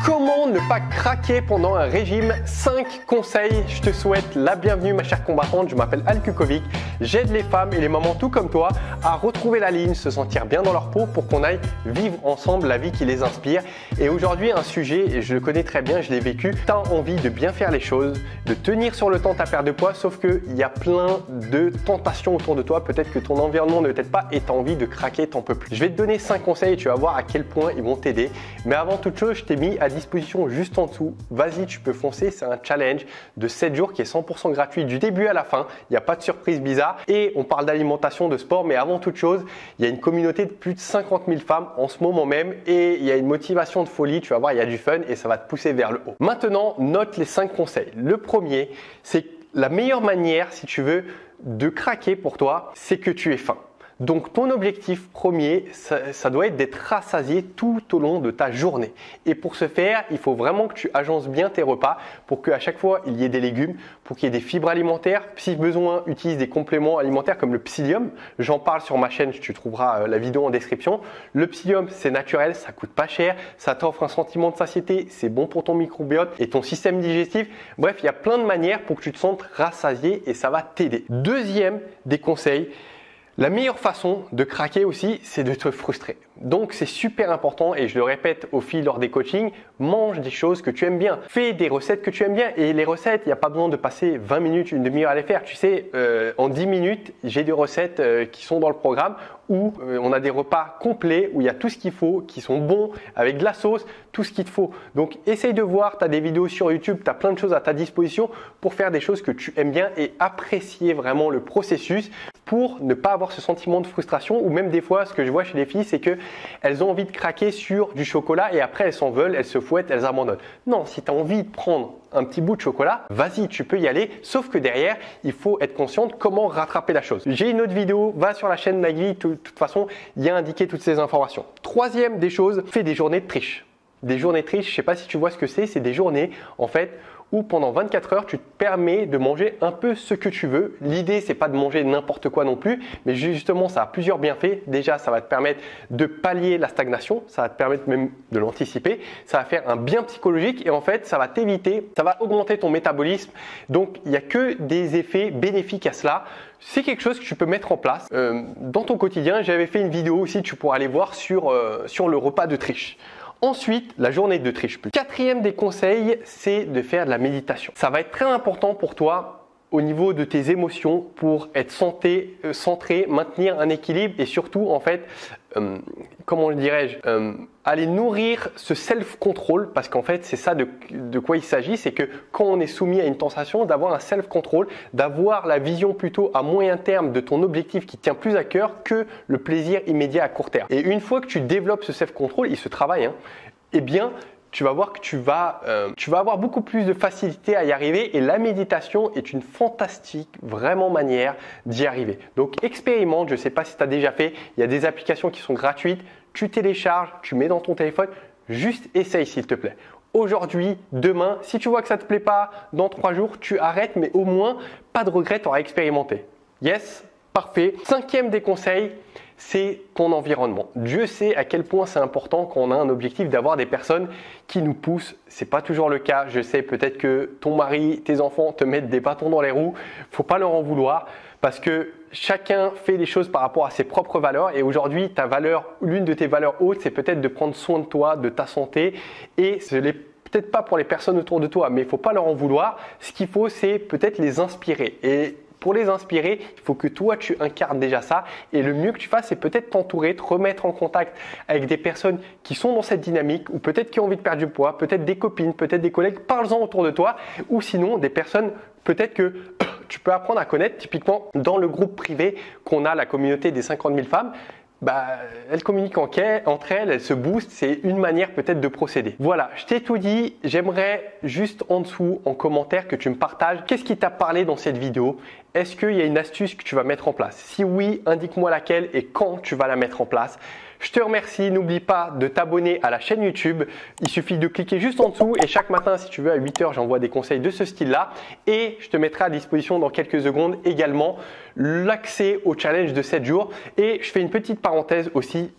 Comment ne pas craquer pendant un régime? 5 conseils. Je te souhaite la bienvenue ma chère combattante, je m'appelle Al Kukovic. J'aide les femmes et les mamans tout comme toi à retrouver la ligne, se sentir bien dans leur peau pour qu'on aille vivre ensemble la vie qui les inspire. Et aujourd'hui un sujet, et je le connais très bien, je l'ai vécu, tu as envie de bien faire les choses, de tenir sur le temps ta perte de poids, sauf qu'il y a plein de tentations autour de toi, peut-être que ton environnement ne t'aide pas et tu as envie de craquer, t'en peux plus. Je vais te donner 5 conseils et tu vas voir à quel point ils vont t'aider. Mais avant toute chose, je t'ai mis à disposition juste en dessous. Vas-y, tu peux foncer. C'est un challenge de 7 jours qui est 100% gratuit du début à la fin. Il n'y a pas de surprise bizarre. Et on parle d'alimentation, de sport. Mais avant toute chose, il y a une communauté de plus de 50 000 femmes en ce moment même. Et il y a une motivation de folie. Tu vas voir, il y a du fun et ça va te pousser vers le haut. Maintenant, note les 5 conseils. Le premier, c'est la meilleure manière, si tu veux, de craquer pour toi, c'est que tu aies faim. Donc ton objectif premier, ça doit être d'être rassasié tout au long de ta journée. Et pour ce faire, il faut vraiment que tu agences bien tes repas pour qu'à chaque fois, il y ait des légumes, pour qu'il y ait des fibres alimentaires. Si besoin, utilise des compléments alimentaires comme le psyllium. J'en parle sur ma chaîne, tu trouveras la vidéo en description. Le psyllium, c'est naturel, ça coûte pas cher, ça t'offre un sentiment de satiété, c'est bon pour ton microbiote et ton système digestif. Bref, il y a plein de manières pour que tu te sentes rassasié et ça va t'aider. Deuxième des conseils, la meilleure façon de craquer aussi, c'est de te frustrer. Donc c'est super important et je le répète au fil lors des coachings, mange des choses que tu aimes bien. Fais des recettes que tu aimes bien et les recettes, il n'y a pas besoin de passer 20 minutes, une demi-heure à les faire. Tu sais, en 10 minutes, j'ai des recettes qui sont dans le programme où on a des repas complets, où il y a tout ce qu'il faut, qui sont bons, avec de la sauce, tout ce qu'il te faut. Donc essaye de voir, tu as des vidéos sur YouTube, tu as plein de choses à ta disposition pour faire des choses que tu aimes bien et apprécier vraiment le processus pour ne pas avoir ce sentiment de frustration ou même des fois, ce que je vois chez les filles, c'est que elles ont envie de craquer sur du chocolat et après elles s'en veulent, elles se fouettent, elles abandonnent. Non, si tu as envie de prendre un petit bout de chocolat, vas-y, tu peux y aller. Sauf que derrière, il faut être conscient de comment rattraper la chose. J'ai une autre vidéo, va sur la chaîne Nagui, de toute façon, il y a indiqué toutes ces informations. Troisième des choses, fais des journées de triche. Des journées de triche, je ne sais pas si tu vois ce que c'est des journées en fait où pendant 24 heures, tu te permets de manger un peu ce que tu veux. L'idée, c'est pas de manger n'importe quoi non plus, mais justement, ça a plusieurs bienfaits. Déjà, ça va te permettre de pallier la stagnation, ça va te permettre même de l'anticiper, ça va faire un bien psychologique et en fait, ça va t'éviter, ça va augmenter ton métabolisme. Donc, il n'y a que des effets bénéfiques à cela. C'est quelque chose que tu peux mettre en place dans ton quotidien. J'avais fait une vidéo aussi, tu pourras aller voir sur le repas de triche. Ensuite, la journée de triche. Quatrième des conseils, c'est de faire de la méditation. Ça va être très important pour toi au niveau de tes émotions pour être centré, maintenir un équilibre et surtout en fait, comment dirais-je, aller nourrir ce self-control parce qu'en fait c'est ça de quoi il s'agit, c'est que quand on est soumis à une tentation, d'avoir un self-control, d'avoir la vision plutôt à moyen terme de ton objectif qui tient plus à cœur que le plaisir immédiat à court terme. Et une fois que tu développes ce self-control, il se travaille, eh bien tu vas voir que tu vas avoir beaucoup plus de facilité à y arriver et la méditation est une fantastique vraiment manière d'y arriver. Donc expérimente, je ne sais pas si tu as déjà fait, il y a des applications qui sont gratuites, tu télécharges, tu mets dans ton téléphone, juste essaye s'il te plaît. Aujourd'hui, demain, si tu vois que ça ne te plaît pas, dans 3 jours, tu arrêtes mais au moins, pas de regret, tu auras expérimenté. Yes? Parfait. Cinquième des conseils, c'est ton environnement. Dieu sait à quel point c'est important quand on a un objectif d'avoir des personnes qui nous poussent. C'est pas toujours le cas. Je sais peut-être que ton mari, tes enfants te mettent des bâtons dans les roues. Faut pas leur en vouloir parce que chacun fait les choses par rapport à ses propres valeurs et aujourd'hui ta valeur, l'une de tes valeurs hautes, c'est peut-être de prendre soin de toi, de ta santé et ce n'est peut-être pas pour les personnes autour de toi, mais il faut pas leur en vouloir. Ce qu'il faut, c'est peut-être les inspirer et pour les inspirer, il faut que toi, tu incarnes déjà ça. Et le mieux que tu fasses, c'est peut-être t'entourer, te remettre en contact avec des personnes qui sont dans cette dynamique ou peut-être qui ont envie de perdre du poids, peut-être des copines, peut-être des collègues. Parle-en autour de toi ou sinon des personnes peut-être que tu peux apprendre à connaître. Typiquement, dans le groupe privé qu'on a, la communauté des 50 000 femmes, elles communiquent entre elles, elles se boostent, c'est une manière peut-être de procéder. Voilà, je t'ai tout dit, j'aimerais juste en dessous en commentaire que tu me partages qu'est-ce qui t'a parlé dans cette vidéo. Est-ce qu'il y a une astuce que tu vas mettre en place? Si oui, indique-moi laquelle et quand tu vas la mettre en place. Je te remercie, n'oublie pas de t'abonner à la chaîne YouTube. Il suffit de cliquer juste en dessous et chaque matin, si tu veux, à 8 h, j'envoie des conseils de ce style-là. Et je te mettrai à disposition dans quelques secondes également l'accès au challenge de 7 jours. Et je fais une petite parenthèse aussi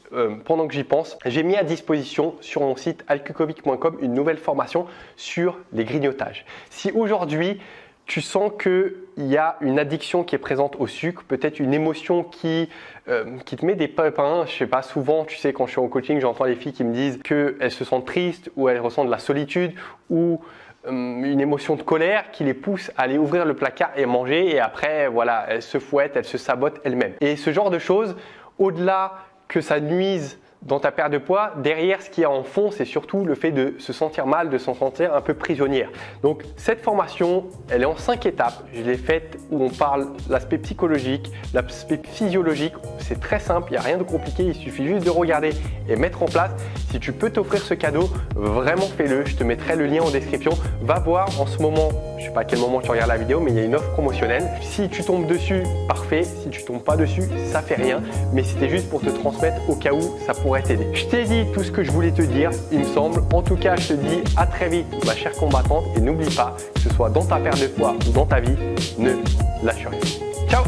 pendant que j'y pense. J'ai mis à disposition sur mon site alkukovic.com une nouvelle formation sur les grignotages. Si aujourd'hui, tu sens qu'il y a une addiction qui est présente au sucre, peut-être une émotion qui te met des pépins. Je sais pas, souvent, tu sais, quand je suis en coaching, j'entends les filles qui me disent qu'elles se sentent tristes ou elles ressentent de la solitude ou une émotion de colère qui les pousse à aller ouvrir le placard et manger et après, voilà, elles se fouettent, elles se sabotent elles-mêmes. Et ce genre de choses, au-delà que ça nuise dans ta perte de poids, derrière ce qu'il y a en fond, c'est surtout le fait de se sentir mal, de se sentir un peu prisonnière. Donc cette formation, elle est en 5 étapes. Je l'ai faite où on parle l'aspect psychologique, l'aspect physiologique. C'est très simple, il n'y a rien de compliqué, il suffit juste de regarder et mettre en place. Si tu peux t'offrir ce cadeau, vraiment fais-le. Je te mettrai le lien en description. Va voir en ce moment, je ne sais pas à quel moment tu regardes la vidéo, mais il y a une offre promotionnelle. Si tu tombes dessus, parfait. Si tu ne tombes pas dessus, ça fait rien. Mais c'était juste pour te transmettre au cas où ça pourrait t'aider. Je t'ai dit tout ce que je voulais te dire, il me semble. En tout cas, je te dis à très vite, ma chère combattante. Et n'oublie pas, que ce soit dans ta perte de poids ou dans ta vie, ne lâche rien. Ciao!